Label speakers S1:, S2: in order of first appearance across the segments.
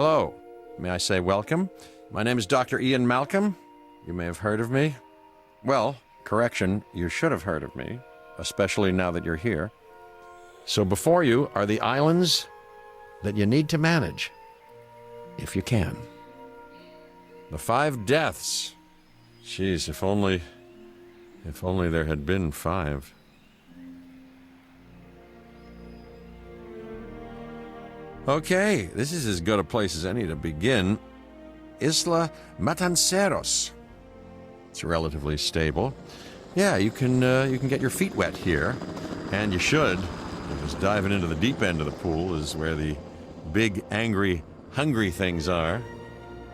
S1: Hello. May I say welcome? My name is Dr. Ian Malcolm. You may have heard of me. Well, correction, you should have heard of me, especially now that you're here. So before you are the islands that you need to manage, if you can. The 5 deaths. Jeez, if only there had been 5. Okay, this is as good a place as any to begin. Isla Matanceros. It's relatively stable. Yeah, you can get your feet wet here, and you should, because diving into the deep end of the pool is where the big, angry, hungry things are,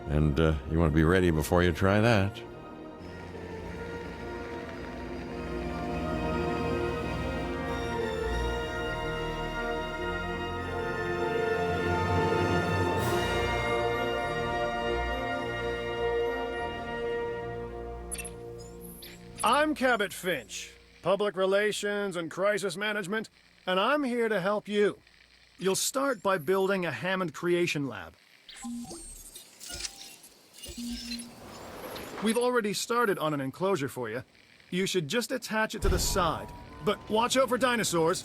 S1: and you want to be ready before you try that.
S2: I'm Cabot Finch, Public Relations and Crisis Management, and I'm here to help you. You'll start by building a Hammond Creation Lab. We've already started on an enclosure for you. You should just attach it to the side. But watch out for dinosaurs.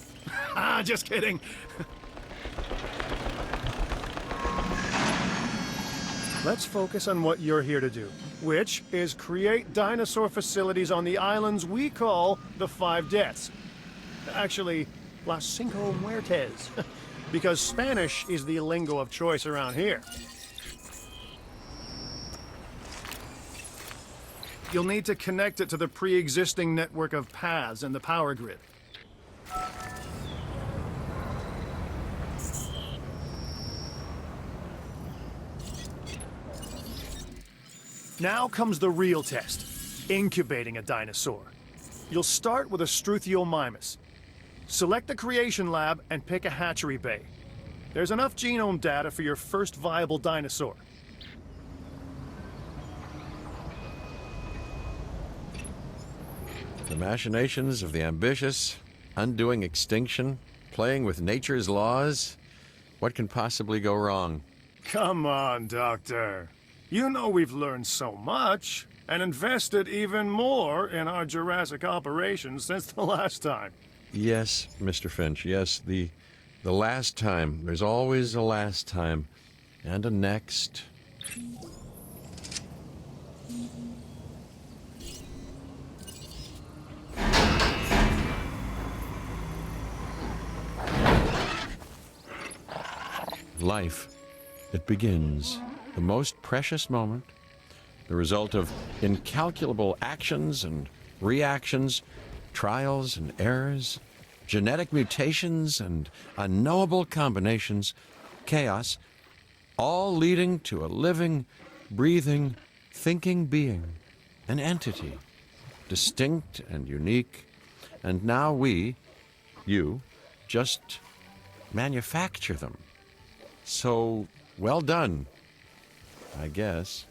S2: Just kidding. Let's focus on what you're here to do, which is create dinosaur facilities on the islands we call the 5 Deaths. Actually, Las Cinco Muertes, because Spanish is the lingo of choice around here. You'll need to connect it to the pre-existing network of paths and the power grid. Now comes the real test, incubating a dinosaur. You'll start with a Struthiomimus. Select the creation lab and pick a hatchery bay. There's enough genome data for your first viable dinosaur.
S1: The machinations of the ambitious, undoing extinction, playing with nature's laws. What can possibly go wrong?
S2: Come on, Doctor. You know we've learned so much, and invested even more in our Jurassic operations since the last time.
S1: Yes, Mr. Finch, yes, the last time. There's always a last time, and a next. Life, it begins. The most precious moment, the result of incalculable actions and reactions, trials and errors, genetic mutations and unknowable combinations, chaos, all leading to a living, breathing, thinking being, an entity, distinct and unique, and now we, you, just manufacture them. So, well done, I guess.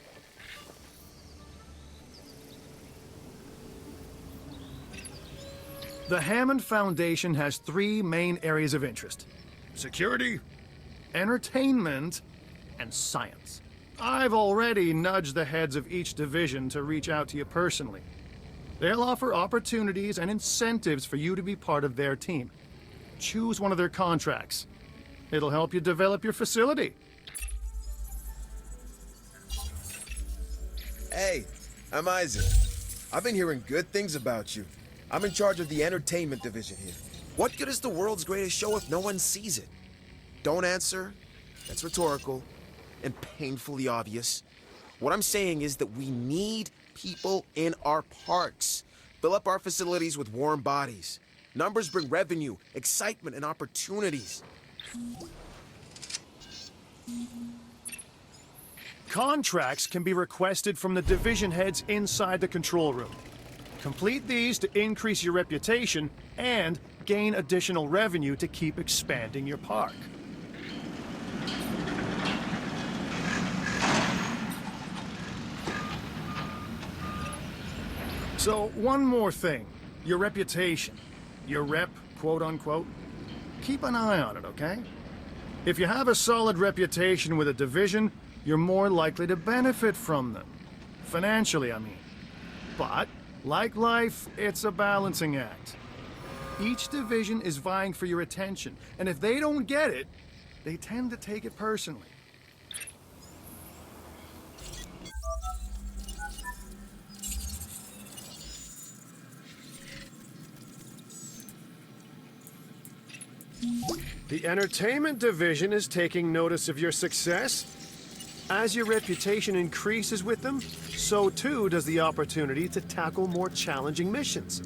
S2: The Hammond Foundation has 3 main areas of interest: security, entertainment, and science. I've already nudged the heads of each division to reach out to you personally. They'll offer opportunities and incentives for you to be part of their team. Choose one of their contracts. It'll help you develop your facility.
S3: Hey, I'm Isaac. I've been hearing good things about you. I'm in charge of the entertainment division here. What good is the world's greatest show if no one sees it? Don't answer. That's rhetorical and painfully obvious. What I'm saying is that we need people in our parks. Fill up our facilities with warm bodies. Numbers bring revenue, excitement, and opportunities.
S2: Contracts can be requested from the division heads inside the control room. Complete these to increase your reputation and gain additional revenue to keep expanding your park. So, one more thing. Your reputation. Your rep, quote unquote. Keep an eye on it, okay? If you have a solid reputation with a division, you're more likely to benefit from them. Financially, I mean. But, like life, it's a balancing act. Each division is vying for your attention, and if they don't get it, they tend to take it personally.
S4: The entertainment division is taking notice of your success. As your reputation increases with them, so too does the opportunity to tackle more challenging missions.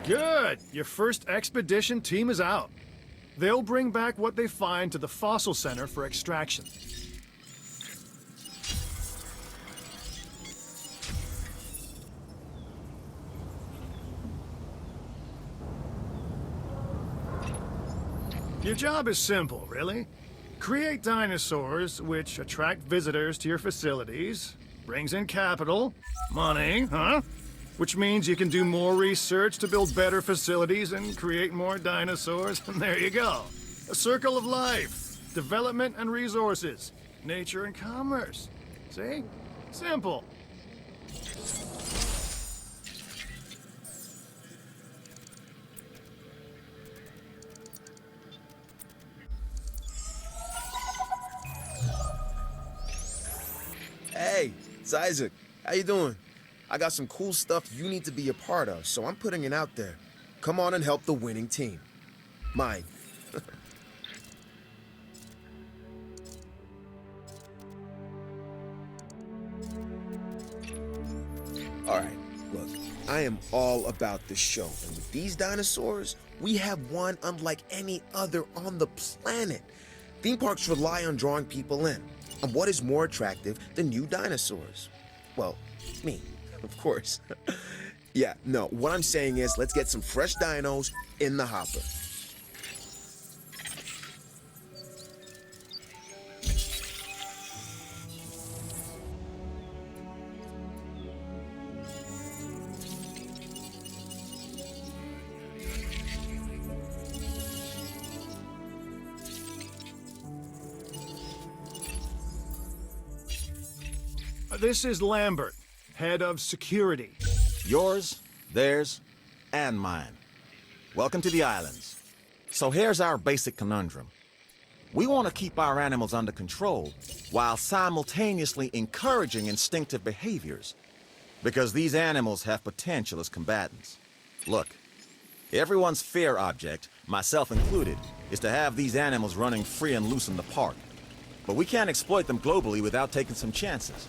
S2: Good! Your first expedition team is out. They'll bring back what they find to the fossil center for extraction. Your job is simple, really. Create dinosaurs, which attract visitors to your facilities, brings in capital, money, huh? Which means you can do more research to build better facilities and create more dinosaurs, and there you go. A circle of life. Development and resources. Nature and commerce. See? Simple.
S3: Hey, it's Isaac. How you doing? I got some cool stuff you need to be a part of, so I'm putting it out there. Come on and help the winning team. Mine. Alright, look, I am all about the show, and with these dinosaurs, we have one unlike any other on the planet. Theme parks rely on drawing people in. And what is more attractive than new dinosaurs? Well, me, of course. Yeah, no, what I'm saying is let's get some fresh dinos in the hopper.
S2: This is Lambert, head of security.
S5: Yours, theirs, and mine. Welcome to the islands. So here's our basic conundrum. We want to keep our animals under control while simultaneously encouraging instinctive behaviors, because these animals have potential as combatants. Look, everyone's fear object, myself included, is to have these animals running free and loose in the park. But we can't exploit them globally without taking some chances.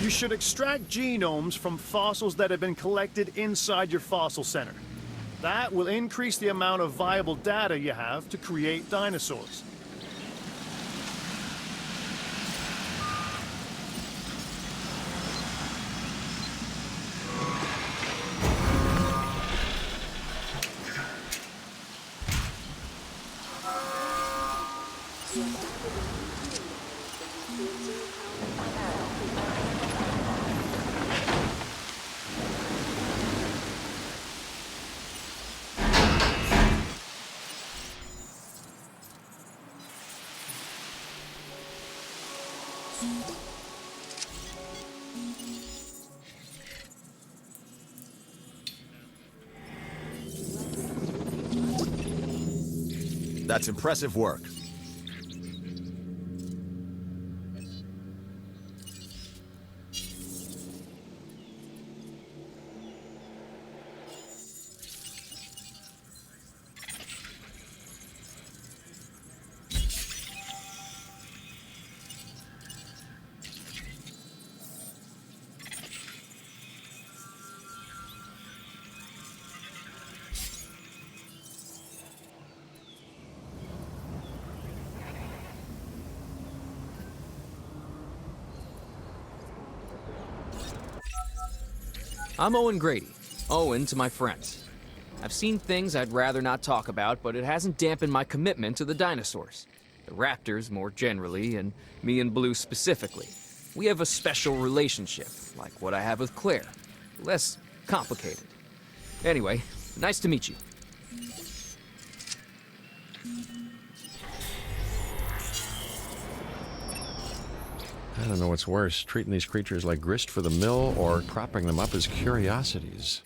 S2: You should extract genomes from fossils that have been collected inside your fossil center. That will increase the amount of viable data you have to create dinosaurs.
S5: That's impressive work.
S6: I'm Owen Grady. Owen to my friends. I've seen things I'd rather not talk about, but it hasn't dampened my commitment to the dinosaurs. The raptors more generally, and me and Blue specifically. We have a special relationship, like what I have with Claire. Less complicated. Anyway, nice to meet you.
S1: I don't know what's worse, treating these creatures like grist for the mill or propping them up as curiosities.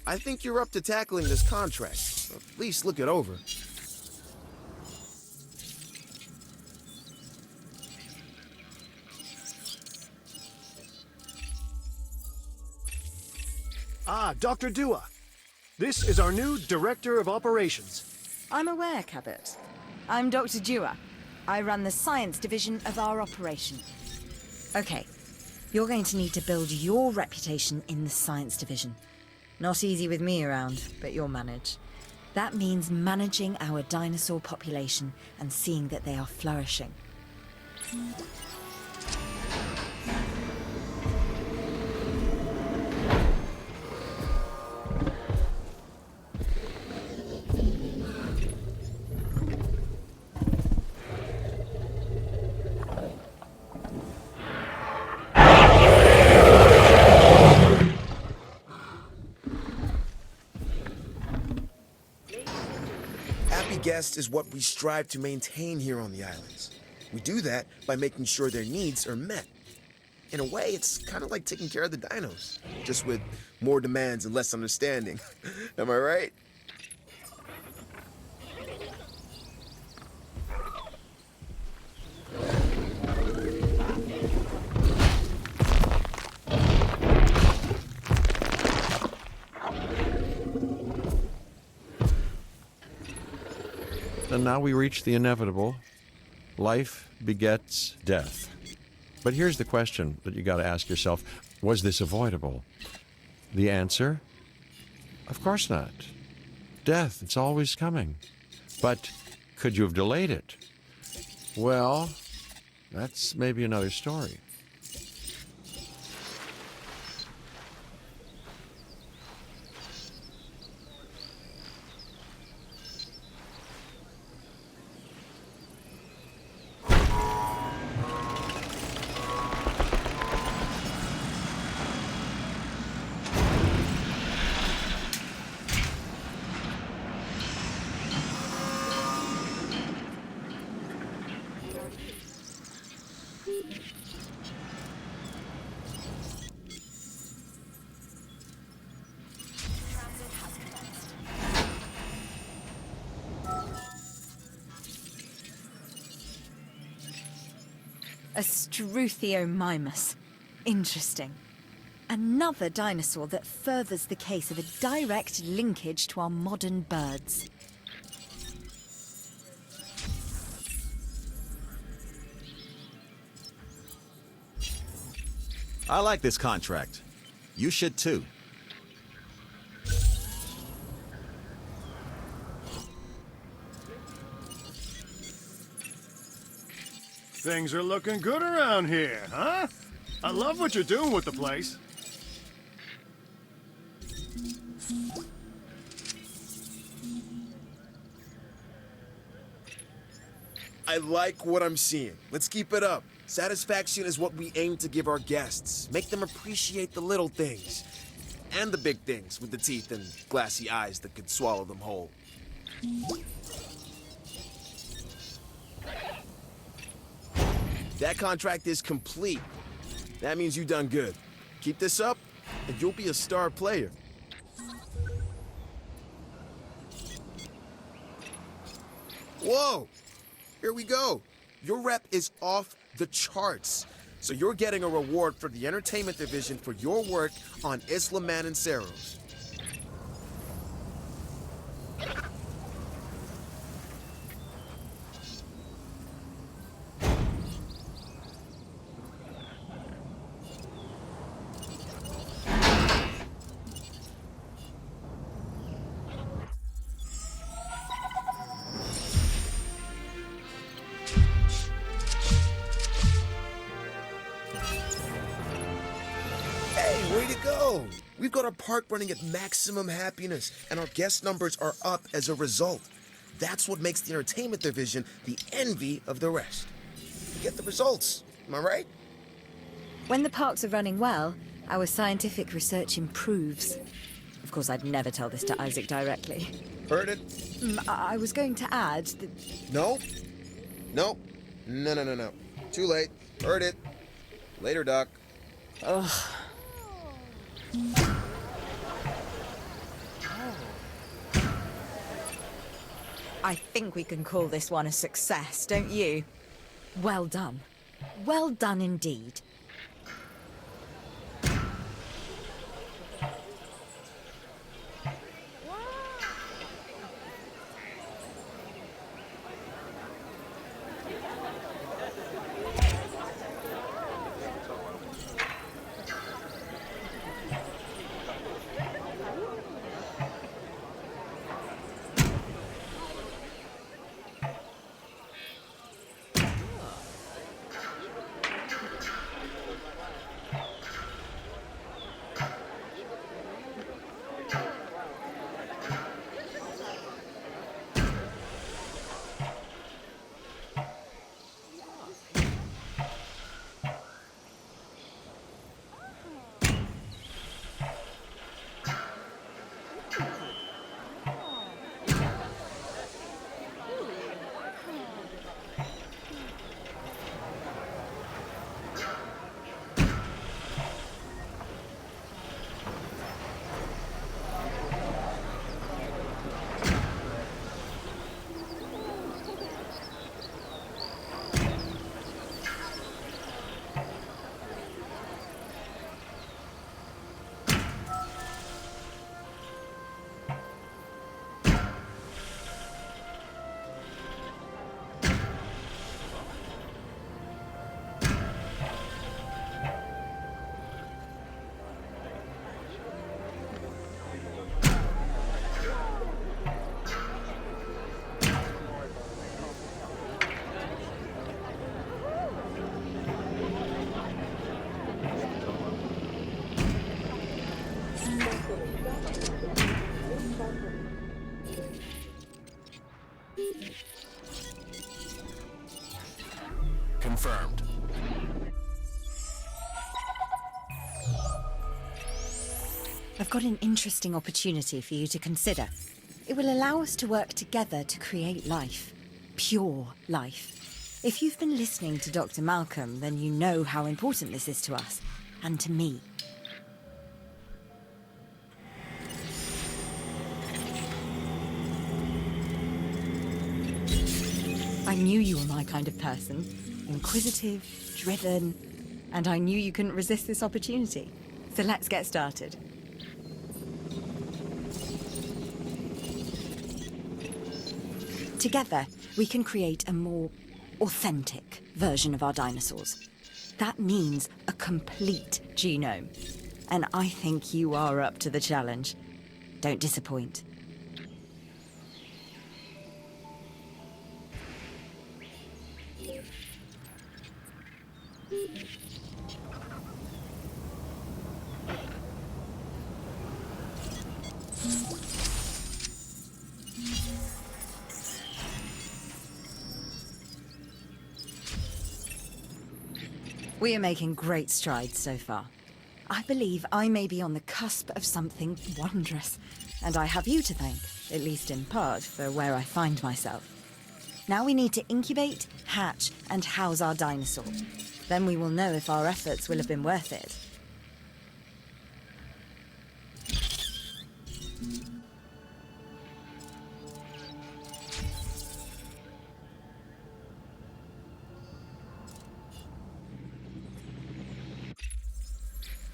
S3: I think you're up to tackling this contract. At least look it over.
S4: Ah, Dr. Dua. This is our new Director of Operations.
S7: I'm aware, Cabot. I'm Dr. Dua. I run the science division of our operation. Okay, you're going to need to build your reputation in the science division. Not easy with me around, but you'll manage. That means managing our dinosaur population and seeing that they are flourishing.
S3: Guest is what we strive to maintain here on the islands. We do that by making sure their needs are met. In a way, it's kind of like taking care of the dinos, just with more demands and less understanding. Am I right?
S1: And now we reach the inevitable. Life begets death. But here's the question that you got to ask yourself. Was this avoidable? The answer? Of course not. Death, it's always coming. But could you have delayed it? Well, that's maybe another story.
S7: A Struthiomimus. Interesting. Another dinosaur that furthers the case of a direct linkage to our modern birds.
S5: I like this contract. You should too.
S2: Things are looking good around here, huh? I love what you're doing with the place.
S3: I like what I'm seeing. Let's keep it up. Satisfaction is what we aim to give our guests. Make them appreciate the little things. And the big things with the teeth and glassy eyes that could swallow them whole. That contract is complete. That means you've done good. Keep this up, and you'll be a star player. Whoa! Here we go. Your rep is off the charts. So you're getting a reward for the entertainment division for your work on Isla Matanceros. Hey, way to go! We've got our park running at maximum happiness, and our guest numbers are up as a result. That's what makes the entertainment division the envy of the rest. You get the results, am I right?
S7: When the parks are running well, our scientific research improves. Of course, I'd never tell this to Isaac directly.
S3: Heard it?
S7: I was going to add that...
S3: No. No. No. Too late. Heard it. Later, Doc.
S7: Ugh. I think we can call this one a success, don't you? Well done. Well done indeed.
S8: Confirmed.
S7: I've got an interesting opportunity for you to consider. It will allow us to work together to create life. Pure life. If you've been listening to Dr. Malcolm, then you know how important this is to us, and to me. I knew you were my kind of person. Inquisitive, driven, and I knew you couldn't resist this opportunity. So let's get started. Together, we can create a more authentic version of our dinosaurs. That means a complete genome. And I think you are up to the challenge. Don't disappoint. We are making great strides so far. I believe I may be on the cusp of something wondrous, and I have you to thank, at least in part, for where I find myself. Now we need to incubate, hatch, and house our dinosaur. Then we will know if our efforts will have been worth it.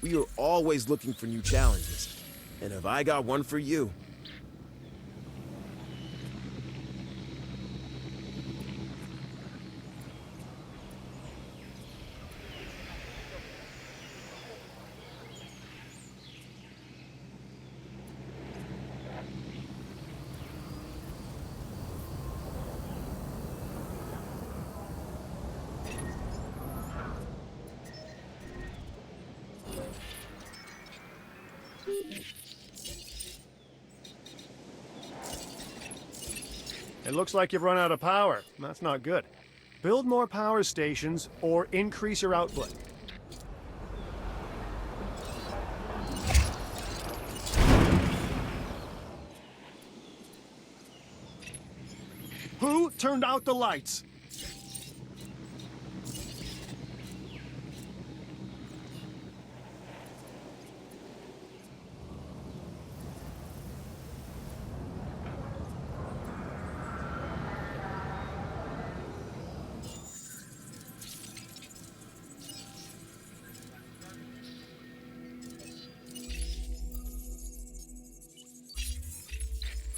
S3: We are always looking for new challenges. And have I got one for you?
S4: It looks like you've run out of power. That's not good. Build more power stations or increase your output. Who turned out the lights?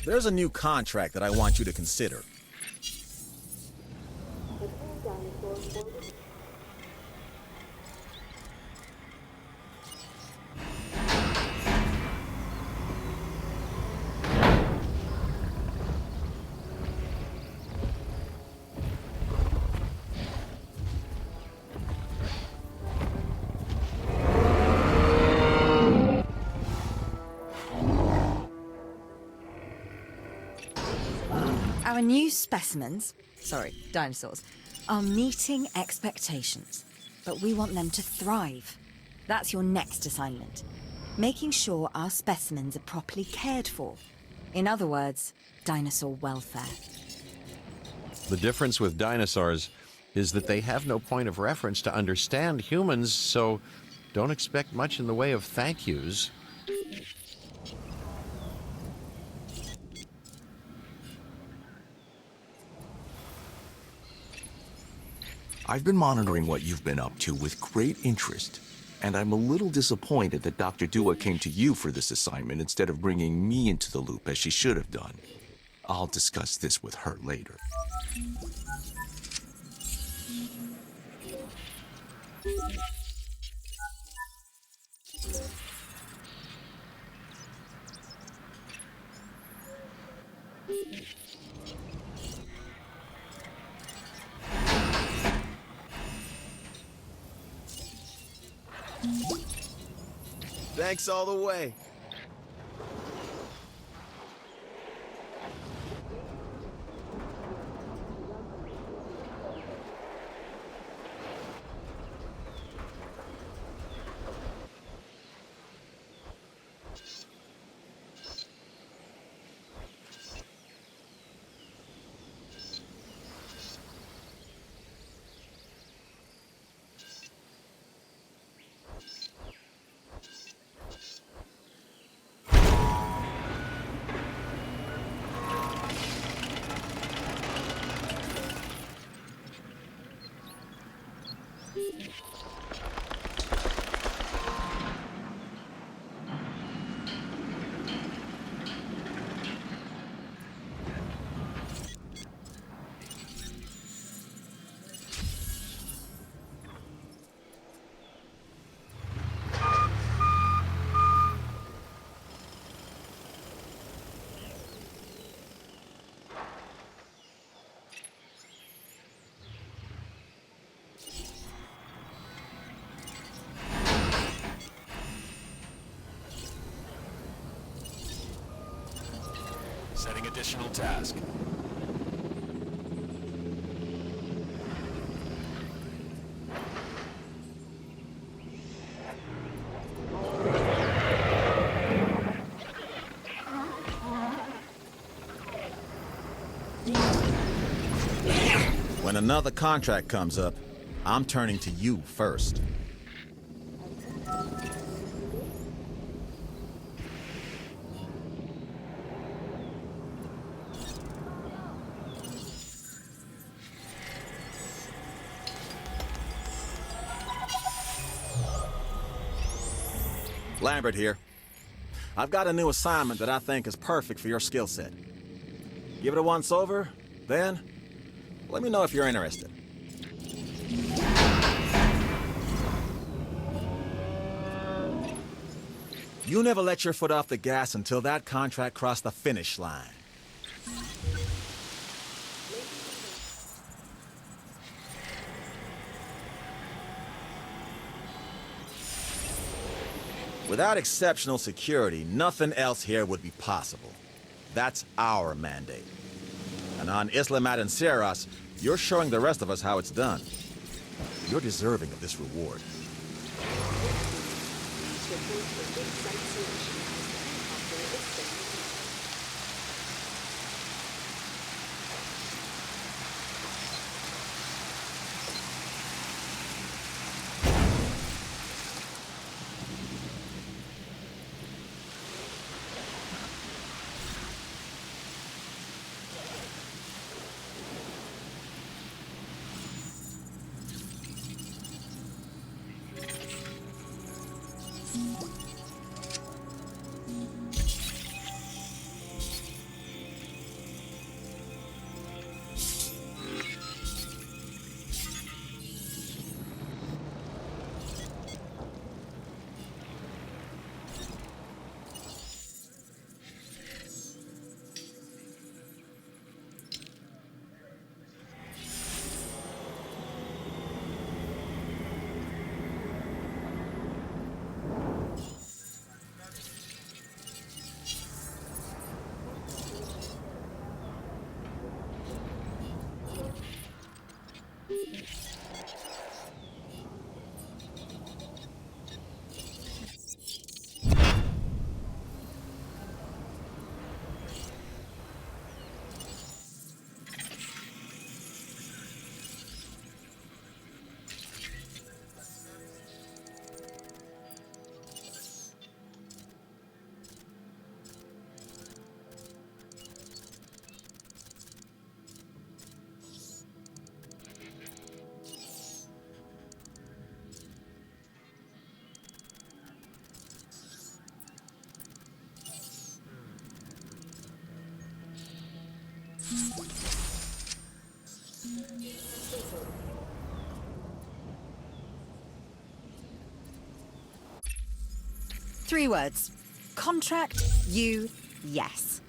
S5: There's a new contract that I want you to consider.
S7: Our new dinosaurs, are meeting expectations. But we want them to thrive. That's your next assignment. Making sure our specimens are properly cared for. In other words, dinosaur welfare.
S1: The difference with dinosaurs is that they have no point of reference to understand humans, so don't expect much in the way of thank yous.
S8: I've been monitoring what you've been up to with great interest, and I'm a little disappointed that Dr. Dua came to you for this assignment instead of bringing me into the loop as she should have done. I'll discuss this with her later.
S3: Thanks all the way.
S9: additional task.
S5: When another contract comes up, I'm turning to you first. Lambert here. I've got a new assignment that I think is perfect for your skill set. Give it a once-over, then let me know if you're interested. You never let your foot off the gas until that contract crossed the finish line. Without exceptional security, nothing else here would be possible. That's our mandate. And on Isla Matanceros, you're showing the rest of us how it's done. You're deserving of this reward.
S7: Three words. Contract, you, yes.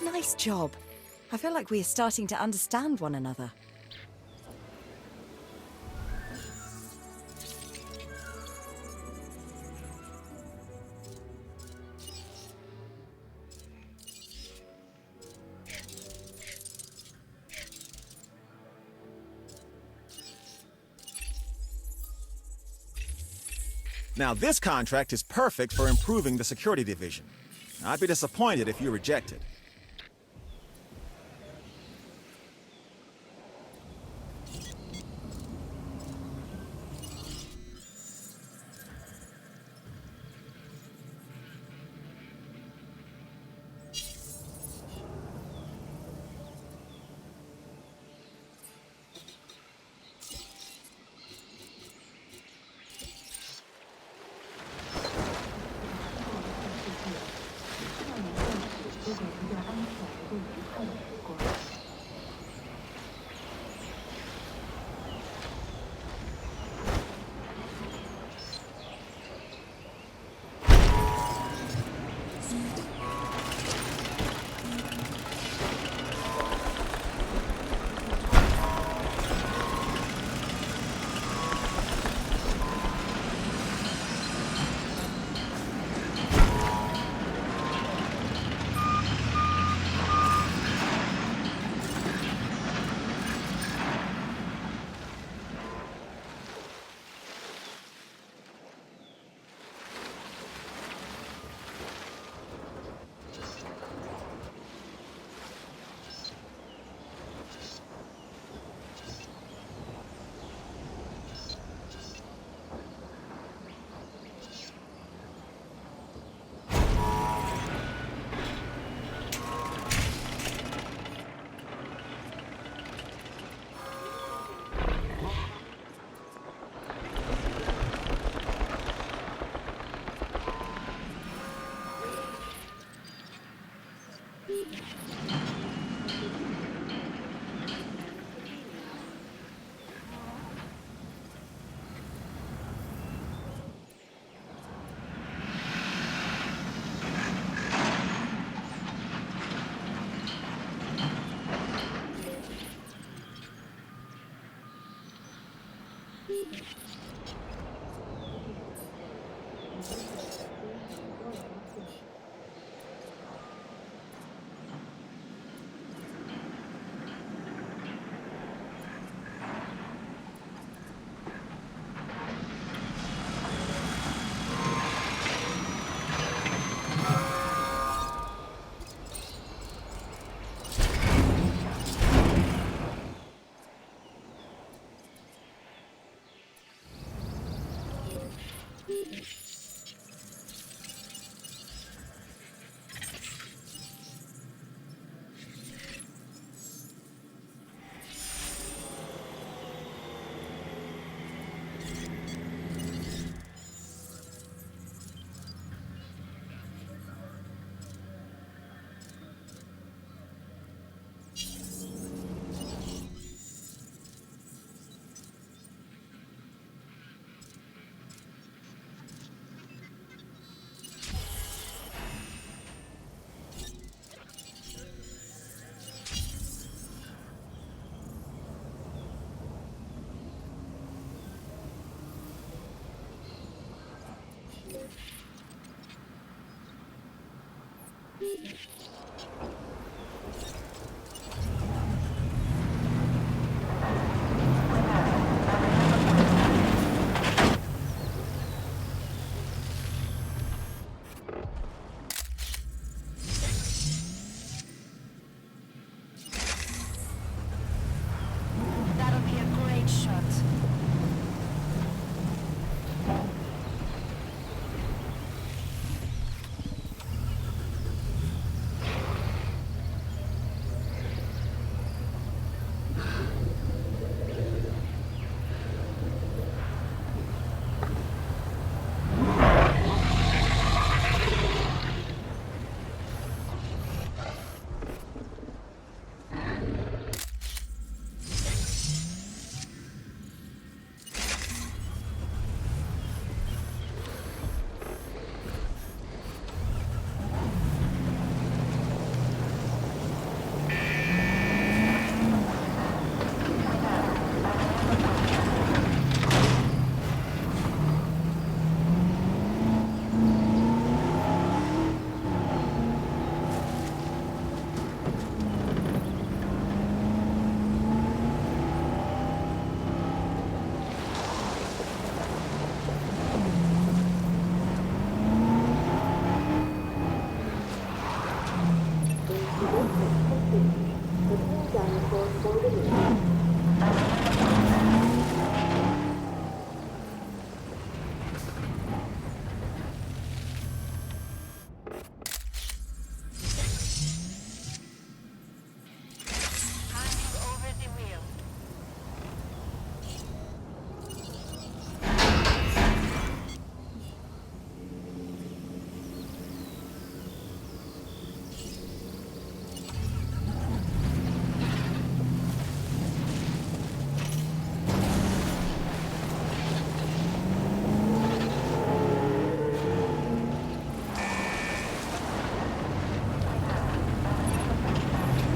S7: Nice job. I feel like we are starting to understand one another.
S5: Now, this contract is perfect for improving the security division. I'd be disappointed if you reject it.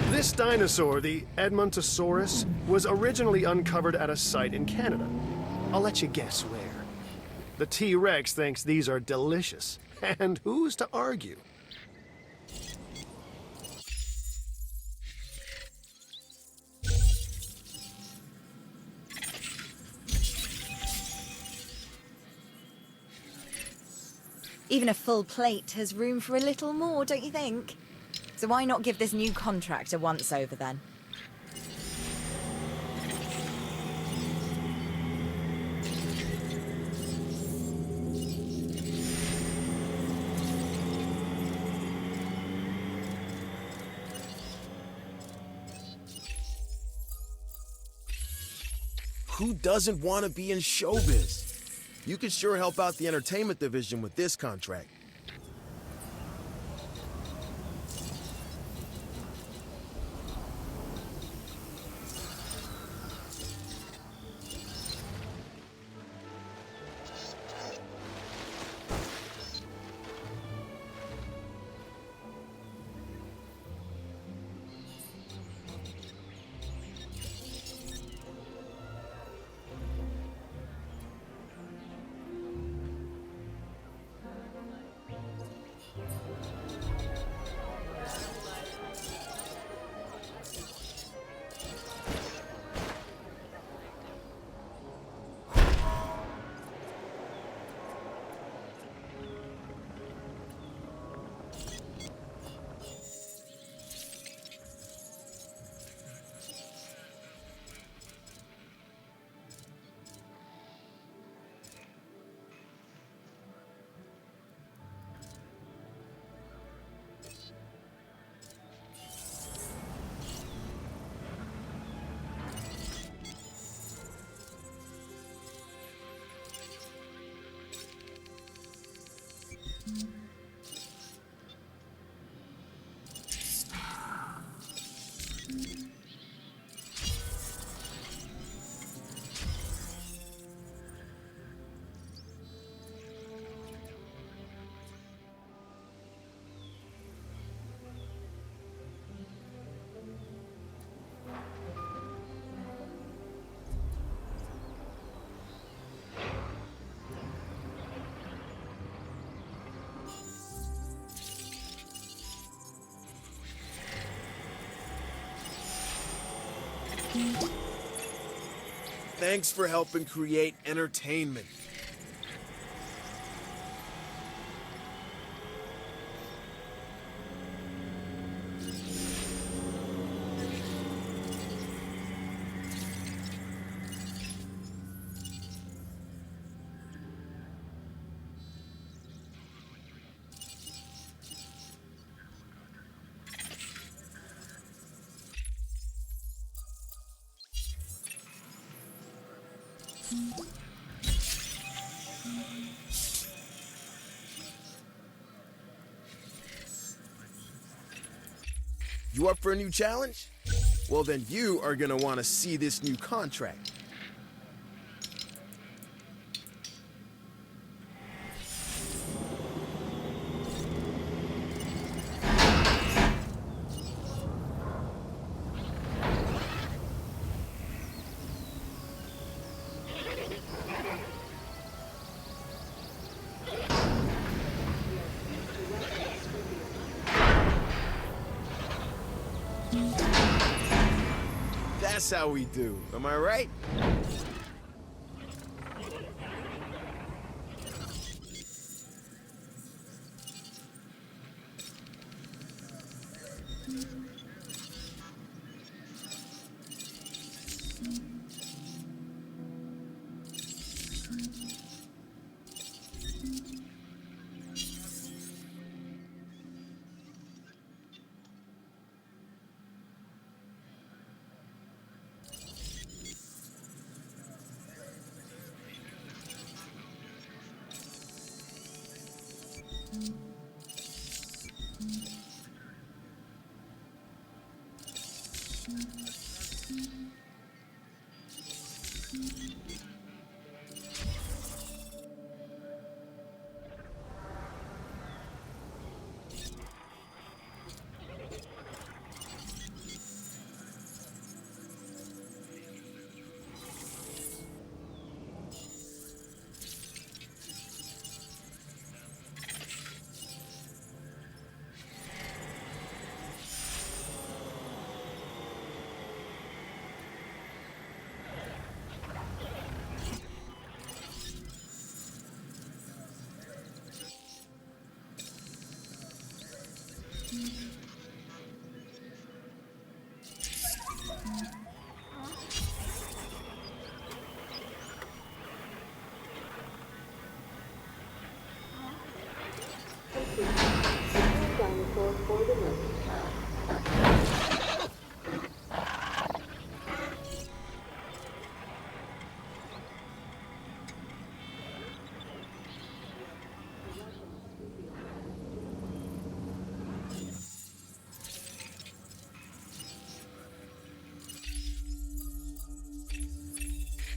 S4: This dinosaur, the Edmontosaurus, was originally uncovered at a site in Canada. I'll let you guess where. The T-Rex thinks these are delicious, and who's to argue?
S7: Even a full plate has room for a little more, don't you think? So why not give this new contract a once-over then?
S3: Who doesn't want to be in showbiz? You could sure help out the entertainment division with this contract. Thanks for helping create entertainment. You up for a new challenge? Well, then you are gonna want to see this new contract. That's how we do. Am I right?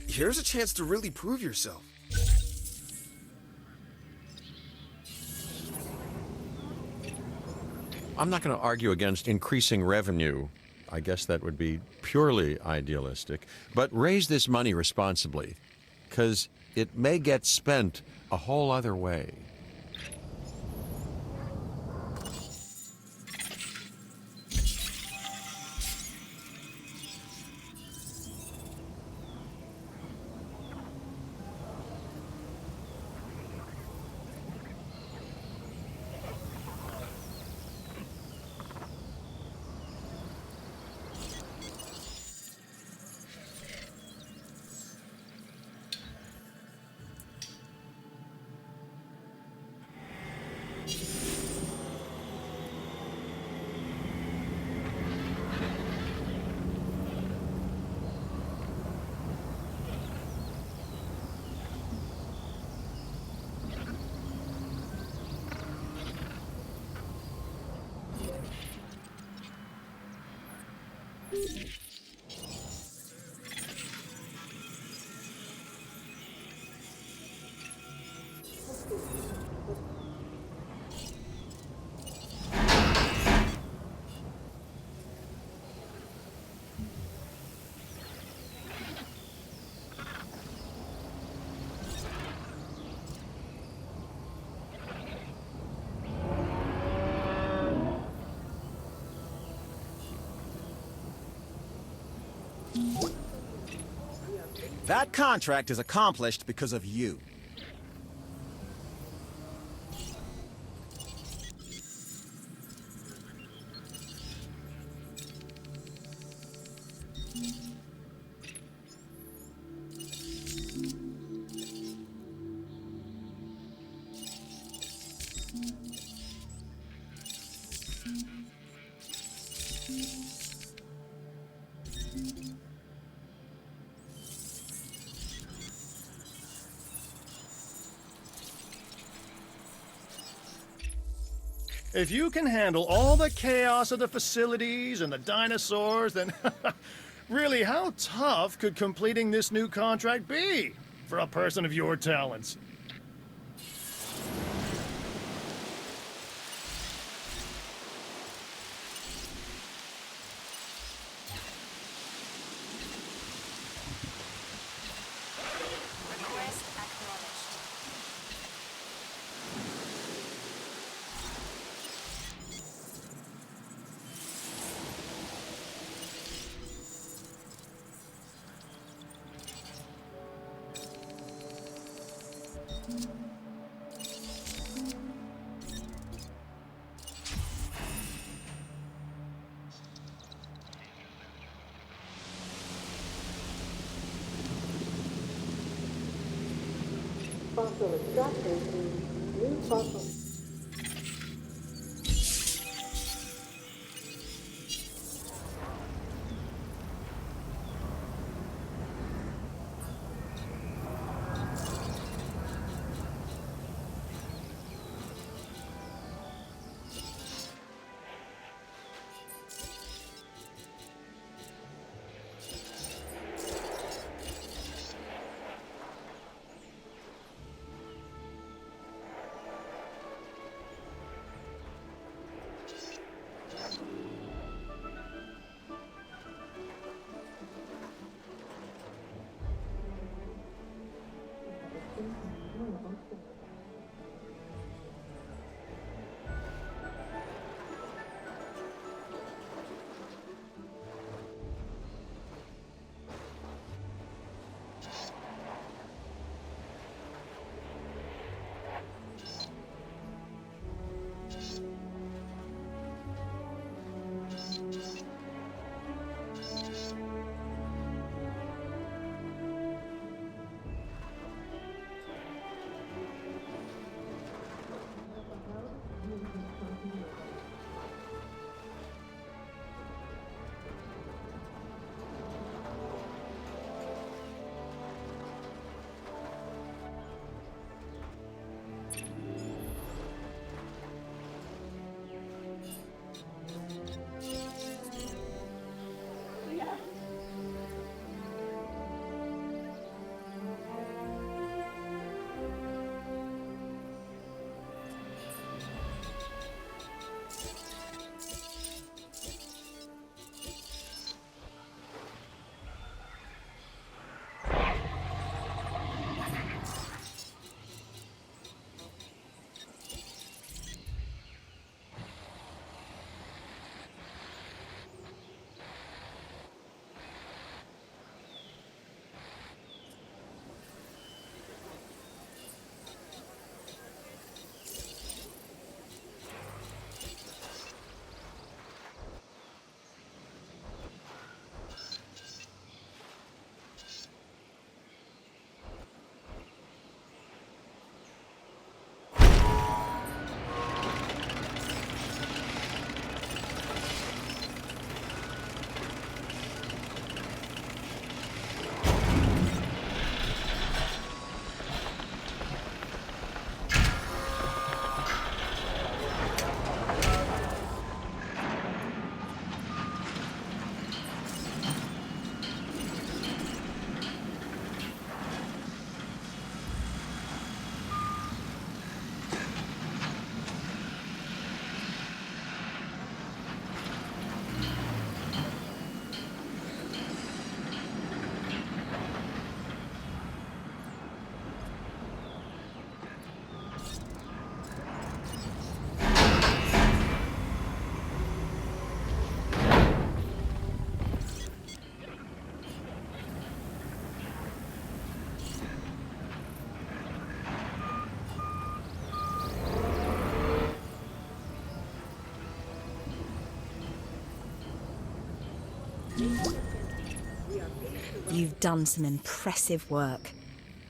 S3: Here's a chance to really prove yourself.
S1: I'm not going to argue against increasing revenue. I guess that would be purely idealistic. But raise this money responsibly, because it may get spent a whole other way.
S5: That contract is accomplished because of you.
S2: If you can handle all the chaos of the facilities and the dinosaurs, then really, how tough could completing this new contract be for a person of your talents?
S7: Request acknowledged.
S9: fossil extractors means new fossil.
S7: You've done some impressive work,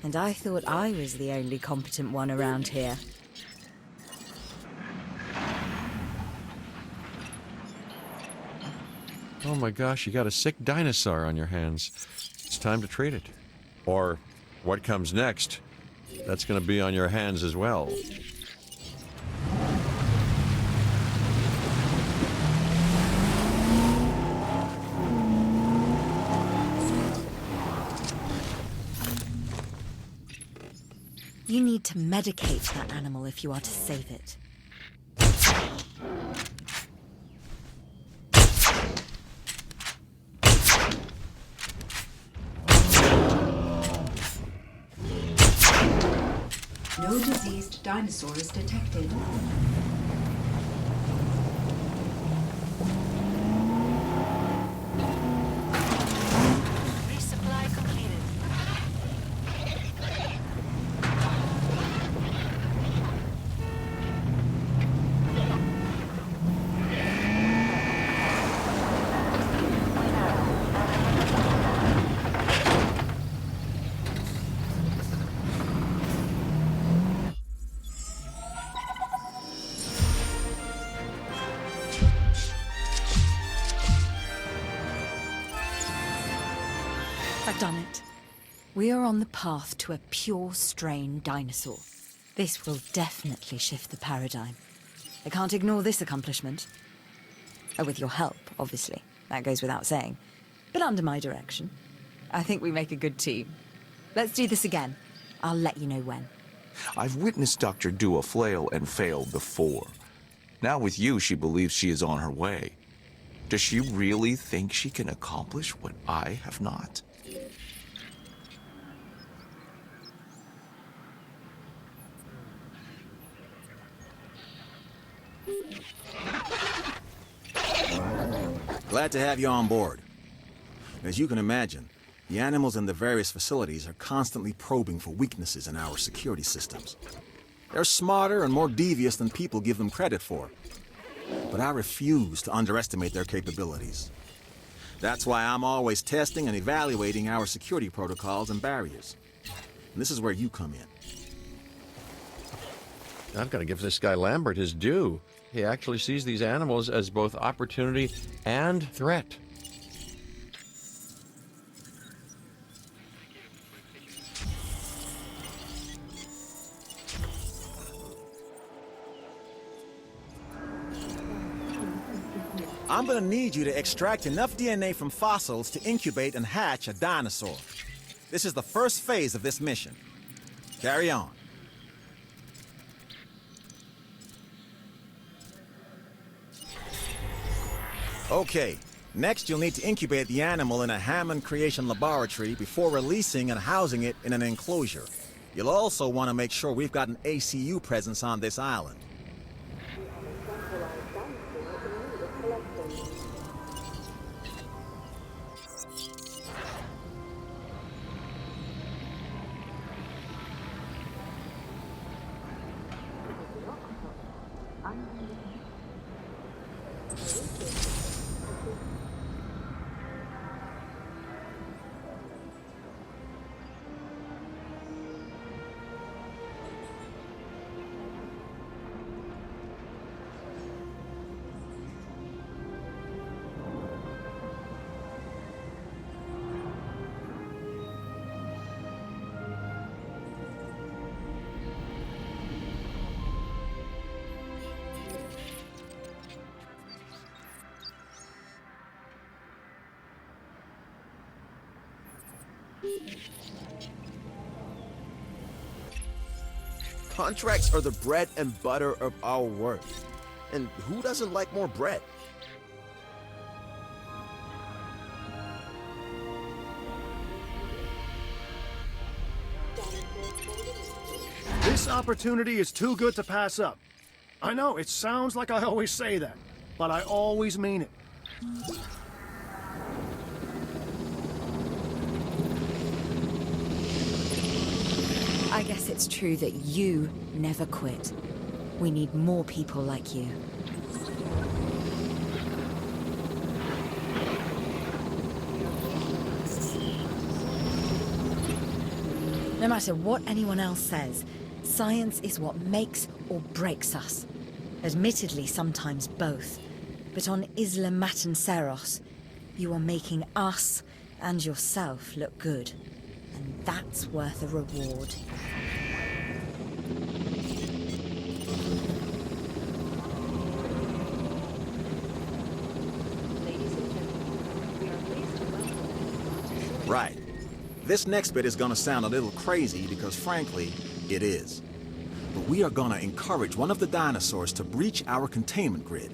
S7: and I thought I was the only competent one around here.
S1: Oh my gosh, you got a sick dinosaur on your hands. It's time to treat it. Or what comes next, that's going to be on your hands as well.
S7: You need to medicate that animal if you are to save it.
S10: No diseased dinosaurs detected.
S11: Resupply completed.
S7: I've done it. We are on the path to a pure strain dinosaur. This will definitely shift the paradigm. I can't ignore this accomplishment. Oh, with your help, obviously. That goes without saying. But under my direction. I think we make a good team. Let's do this again. I'll let you know when.
S8: I've witnessed Dr. Dua flail and fail before. Now with you, she believes she is on her way. Does she really think she can accomplish what I have not?
S5: Glad to have you on board. As you can imagine, the animals in the various facilities are constantly probing for weaknesses in our security systems. They're smarter and more devious than people give them credit for. But I refuse to underestimate their capabilities. That's why I'm always testing and evaluating our security protocols and barriers. And this is where you come in.
S1: I've got to give this guy Lambert his due. He actually sees these animals as both opportunity and threat.
S5: I'm gonna need you to extract enough DNA from fossils to incubate and hatch a dinosaur. This is the first phase of this mission. Carry on. Okay, next you'll need to incubate the animal in a Hammond Creation Laboratory before releasing and housing it in an enclosure. You'll also want to make sure we've got an ACU presence on this island.
S3: Contracts are the bread and butter of our work. And who doesn't like more bread?
S2: This opportunity is too good to pass up. I know, it sounds like I always say that, but I always mean it.
S7: I guess it's true that you never quit. We need more people like you. No matter what anyone else says, science is what makes or breaks us. Admittedly, sometimes both. But on Isla Matanceros, you are making us and yourself look good. And that's worth a reward.
S5: Right. This next bit is gonna sound a little crazy because, frankly, it is. But we are gonna encourage one of the dinosaurs to breach our containment grid.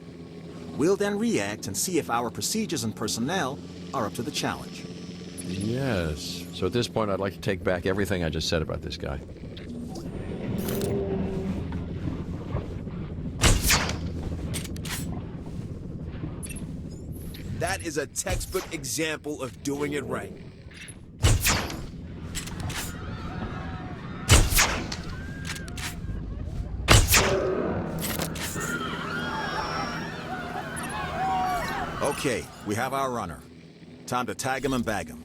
S5: We'll then react and see if our procedures and personnel are up to the challenge.
S1: Yes. So at this point, I'd like to take back everything I just said about this guy.
S3: That is a textbook example of doing it right.
S5: Okay, we have our runner. Time to tag him and bag him.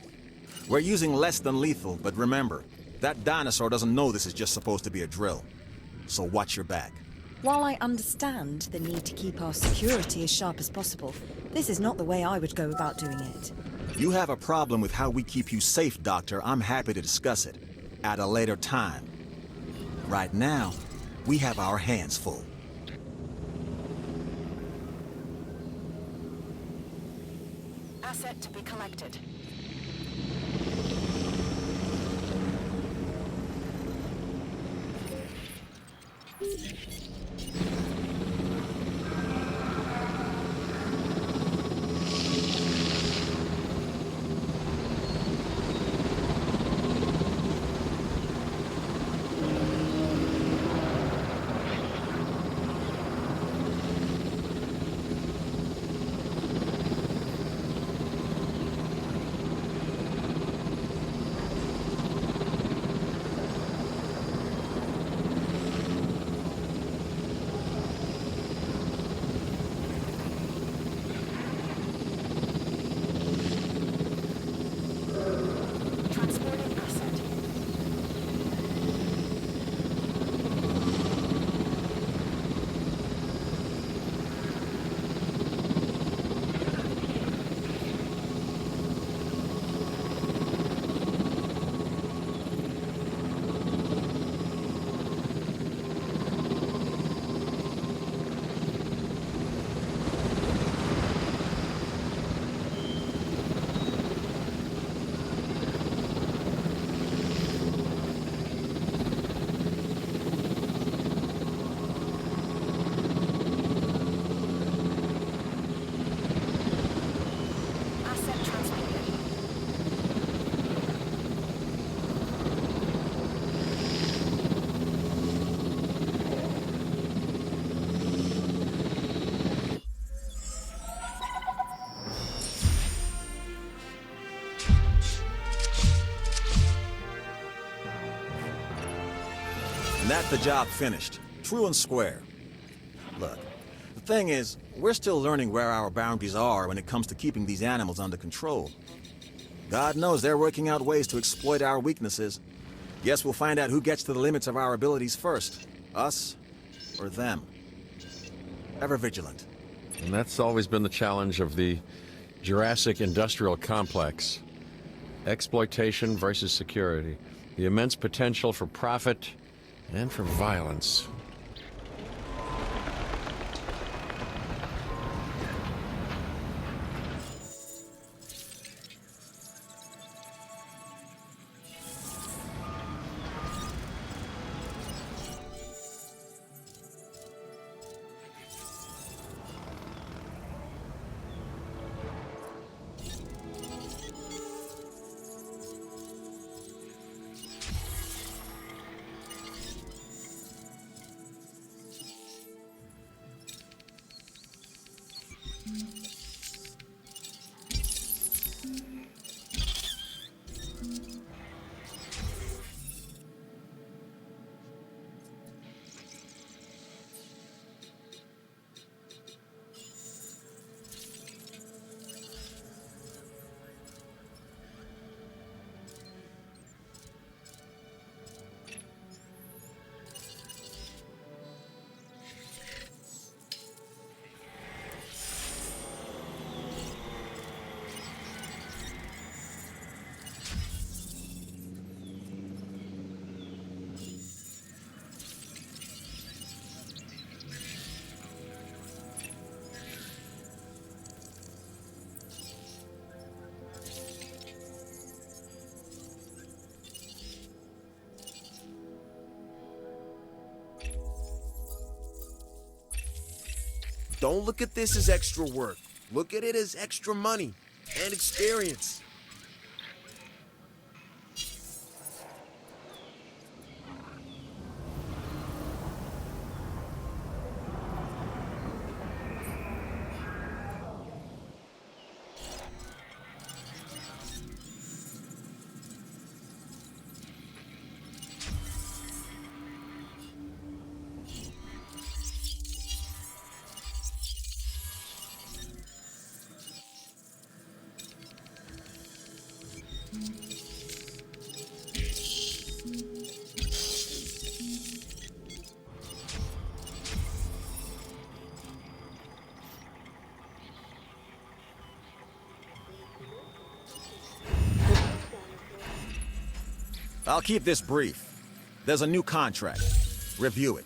S5: We're using less than lethal, but remember, that dinosaur doesn't know this is just supposed to be a drill. So watch your back.
S7: While I understand the need to keep our security as sharp as possible, this is not the way I would go about doing it.
S5: You have a problem with how we keep you safe, Doctor. I'm happy to discuss it at a later time. Right now, we have our hands full.
S7: Asset to be collected.
S5: And that's the job finished. True and square. Look, the thing is, we're still learning where our boundaries are when it comes to keeping these animals under control. God knows they're working out ways to exploit our weaknesses. Guess we'll find out who gets to the limits of our abilities first. Us or them. Ever vigilant.
S1: And that's always been the challenge of the Jurassic industrial complex. Exploitation versus security. The immense potential for profit and for violence.
S3: Don't look at this as extra work. Look at it as extra money and experience.
S5: I'll keep this brief. There's a new contract. Review it.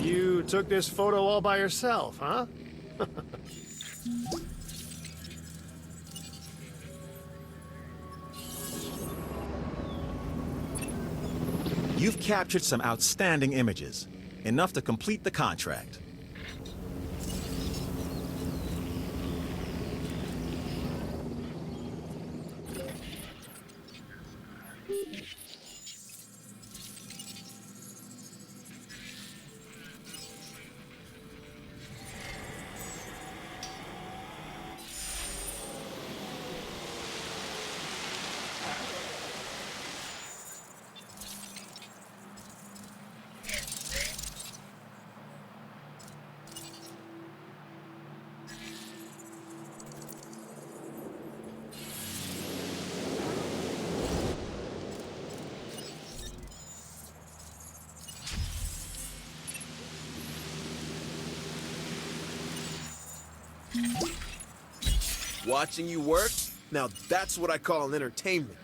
S4: You took this photo all by yourself, huh?
S5: You've captured some outstanding images, enough to complete the contract.
S3: Watching you work? Now that's what I call an entertainment.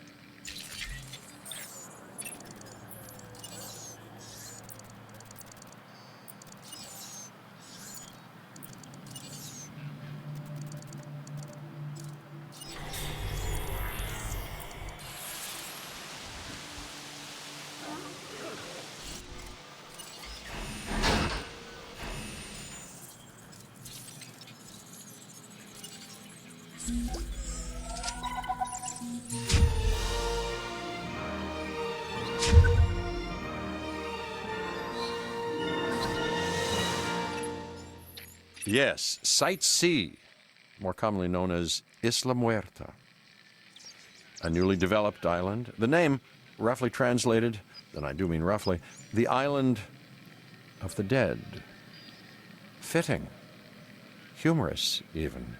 S1: Yes, Site C, more commonly known as Isla Muerta, a newly developed island. The name, roughly translated, and I do mean roughly, the island of the dead. Fitting. Humorous, even.